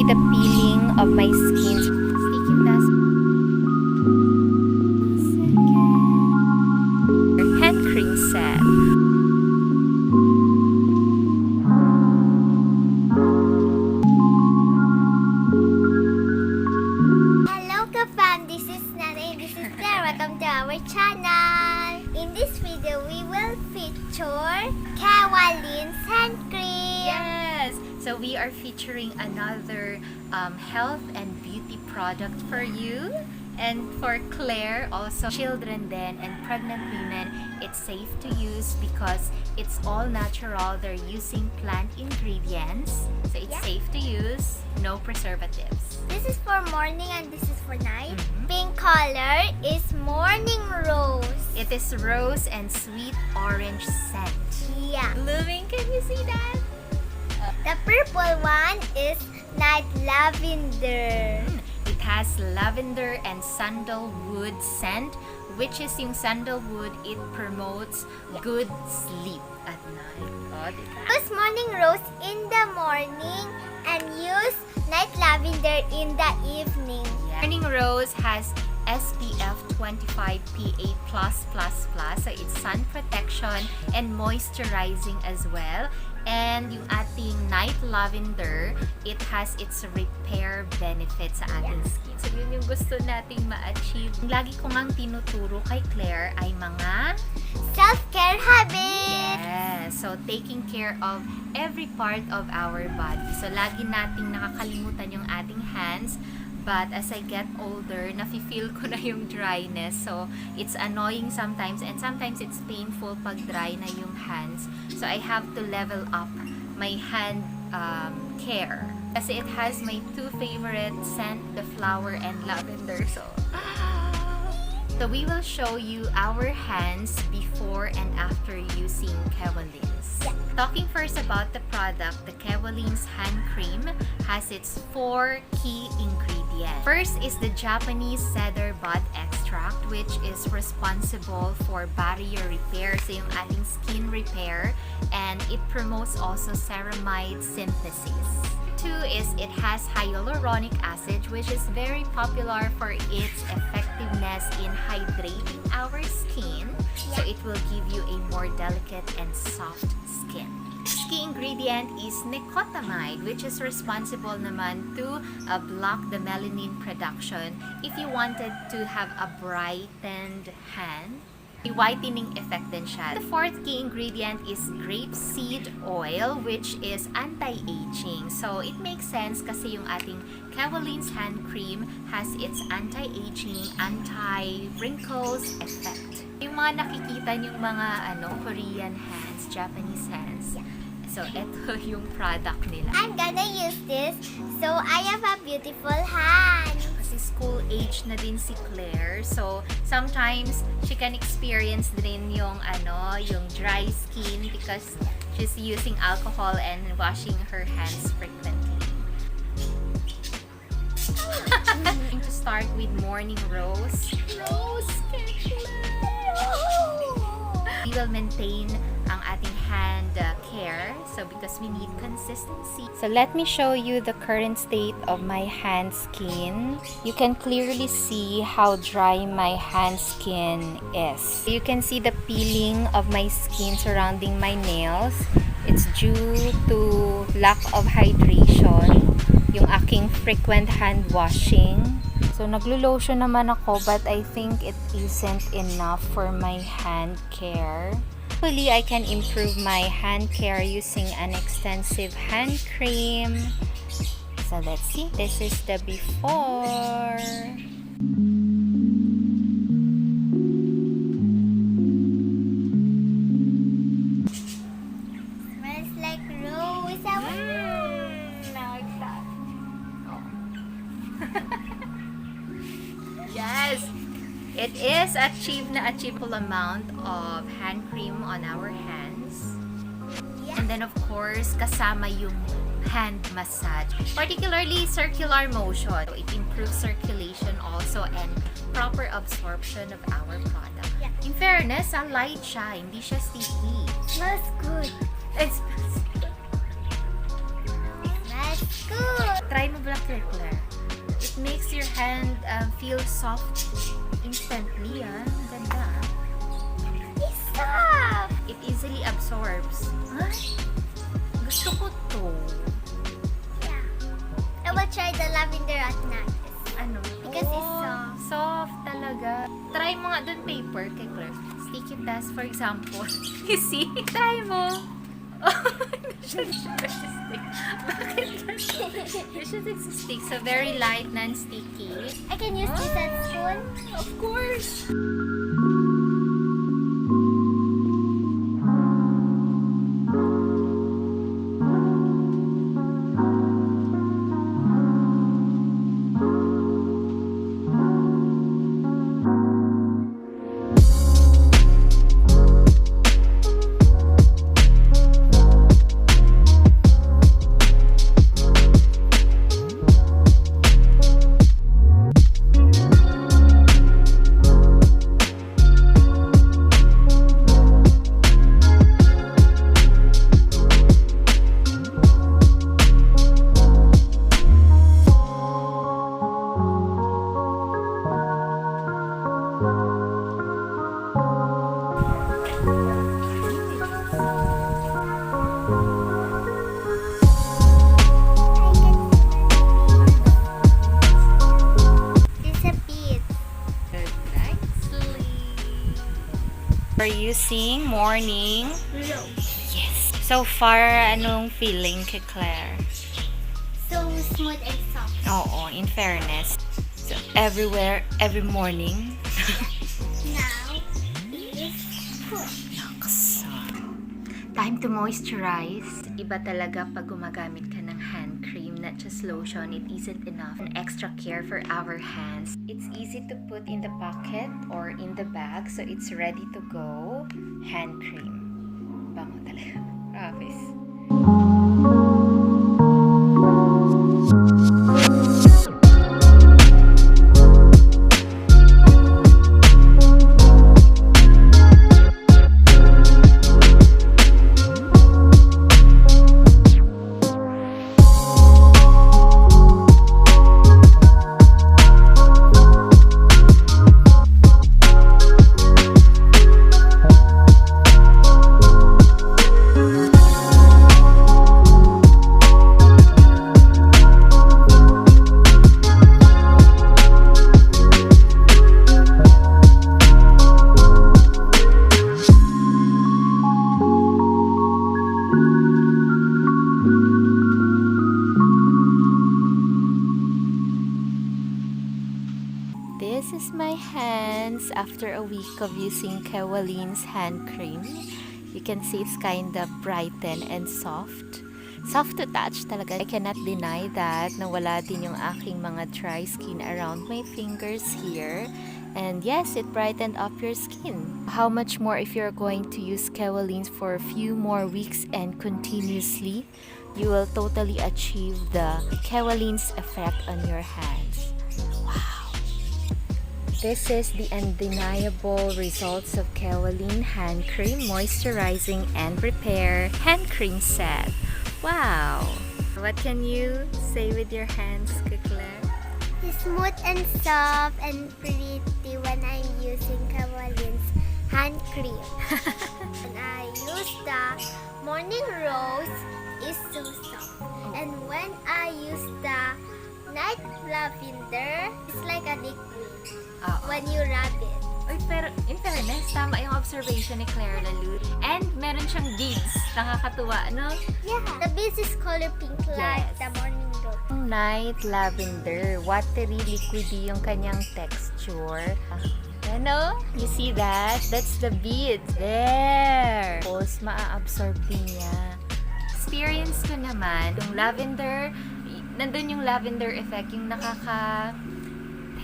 the peeling of my skin. Sticky task. Hand cream set. Hello KaFam, this is Nanay and this is Claire. Welcome to our channel. In this video, we will feature Kewalin Hand Cream. Yes! So we are featuring another health and beauty product for you. And for Claire, also children then and pregnant women, it's safe to use because it's all natural. They're using plant ingredients. So it's safe to use, no preservatives. This is for morning and this is for night. Pink color is morning rose. It is rose and sweet orange scent. Yeah. Blooming, can you see that? The purple one is night lavender. It has lavender and sandalwood scent, which is yung sandalwood, it promotes good sleep at night. Oh, diba? Use morning rose in the morning and use night lavender in the evening. Yeah. Morning rose has SPF 25 PA+++, so it's sun protection and moisturizing as well. And yung ating night lavender, it has its repair benefits sa ating skin. So yun yung gusto nating ma-achieve. Lagi ko ngang tinuturo kay Claire ay mga Self-care habits. yes, so taking care of every part of our body. So lagi nating nakakalimutan yung ating hands. But as I get older, nafe-feel ko na yung dryness. So, it's annoying sometimes and sometimes it's painful pag dry na yung hands. So, I have to level up my hand care. Kasi it has my two favorite scent, the flower and lavender. So we will show you our hands before and after using Kewalin's. Yeah. Talking first about the product, the Kewalin's Hand Cream has its 4 key ingredients. First is the Japanese cedar bud extract, which is responsible for barrier repair, so yung ating skin repair, and it promotes also ceramide synthesis. 2 is it has hyaluronic acid, which is very popular for its effectiveness in hydrating our skin. So it will give you a more delicate and soft skin. Key ingredient is nicotinamide, which is responsible naman to block the melanin production if you wanted to have a brightened hand. Whitening effect din siya. The 4th key ingredient is grapeseed oil, which is anti-aging. So, it makes sense kasi yung ating Kewalin's Hand Cream has its anti-aging, anti-wrinkles effect. Yung mga nakikita yung mga Korean hands, Japanese hands. So, ito yung product nila. I'm gonna use this so I have a beautiful hand. Kasi school age na din si Claire. So, sometimes she can experience din yung dry skin because she's using alcohol and washing her hands frequently. I'm to start with morning rose. Rose we will maintain ang ating hand care, so because we need consistency. So let me show you the current state of my hand skin. You can clearly see how dry my hand skin is. You can see the peeling of my skin surrounding my nails. It's due to lack of hydration, yung aking frequent hand washing. So, naglo-lotion naman ako, but I think it isn't enough for my hand care. Hopefully, I can improve my hand care using an extensive hand cream. So, let's see. This is the before. Smells like rose. Like that. Yes! It is achievable amount of hand cream on our hands. Yeah. And then of course, kasama yung hand massage. Particularly circular motion. So, it improves circulation also and proper absorption of our product. Yeah. In fairness, light siya. Hindi siya sticky. Smells good. It smells Smells good. Try mo ba makes your hand feel soft instantly. Ganda. It's soft! It easily absorbs. Ay, gusto ko to. Yeah. I will try the lavender at night. Ano? Because it's soft. Soft talaga. Try mo nga dun paper kay Claire. Sticky test, for example. You see? Try mo. Bakit it's stick? So very light, non-sticky. I can use this as spoon. Of course. Are you seeing morning? No. Yes. So far, anong feeling kay Claire? So smooth and soft. Oo, in fairness. So, everywhere, every morning. Now is good. So, time to moisturize. Iba talaga pag gumagamit ka ng hand cream, not just lotion. It isn't enough. An extra care for our hands. It's easy to put in the pocket or in the bag, so it's ready to go. Hand cream. Bango talaga. Promise. This is my hands after a week of using Kewalin's hand cream. You can see it's kind of brightened and soft. Soft to touch talaga. I cannot deny that nawala din yung aking mga dry skin around my fingers here. And yes, it brightened up your skin. How much more if you're going to use Kewalin's for a few more weeks and continuously, you will totally achieve the Kewalin's effect on your hands. This is the undeniable results of Kewalin Hand Cream Moisturizing and Repair Hand Cream Set. Wow! What can you say with your hands, Claire? It's smooth and soft and pretty when I'm using Kewalin's hand cream. When I use the morning rose, it's so soft. And when I use the night lavender, it's like a liquid. When you rub it. Uy, pero in fairness, tama yung observation ni Claire Lalut. And meron siyang beads. Nakakatuwa, no? Yeah. The beads is color pink like the morning rose. Night lavender. Watery, liquidy yung kanyang texture. Ano? You see that? That's the beads. There! Tapos, maa-absorb din niya. Experience ko naman, yung lavender, nandun yung lavender effect, yung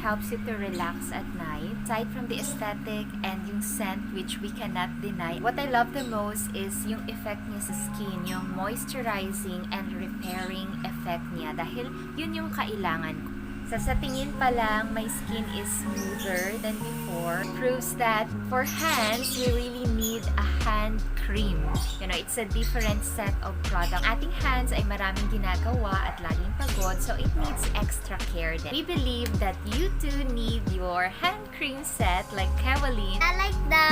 helps you to relax at night. Aside from the aesthetic and yung scent, which we cannot deny, what I love the most is yung effect niya sa skin, yung moisturizing and repairing effect niya. Dahil yun yung kailangan ko. Sa tingin pa lang, my skin is smoother than before. Proves that for hands, we really need a hand cream. You know, it's a different set of product. Ating hands ay maraming ginagawa at laging pagod, so it needs extra care din. We believe that you too need your hand cream set like Kewalin. I like the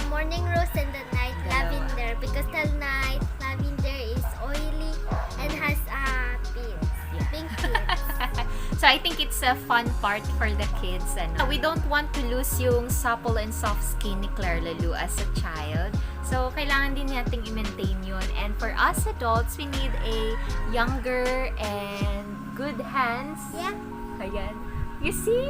morning rose and the night lavender because the night lavender is oily and has pins. Yeah. Pink pins. So I think it's a fun part for the kids. And we don't want to lose yung supple and soft skin ni Claire Lalu as a child. So kailangan din nating i-maintain yun. And for us adults, we need a younger and good hands. Yeah. Ayan. You see?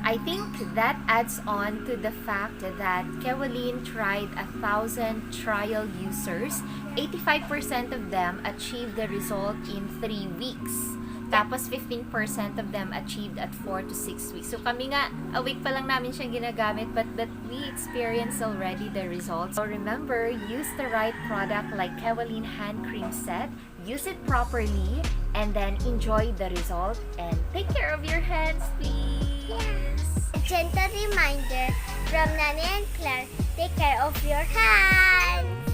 I think that adds on to the fact that Kewalin tried 1,000 trial users. 85% of them achieved the result in 3 weeks. Tapos 15% of them achieved at 4 to 6 weeks. So kami nga, a week pa lang namin siyang ginagamit, but we experienced already the results. So remember, use the right product like Kewalin Hand Cream Set. Use it properly and then enjoy the result. And take care of your hands, please. Yes. A gentle reminder from Nanay and Claire, take care of your hands.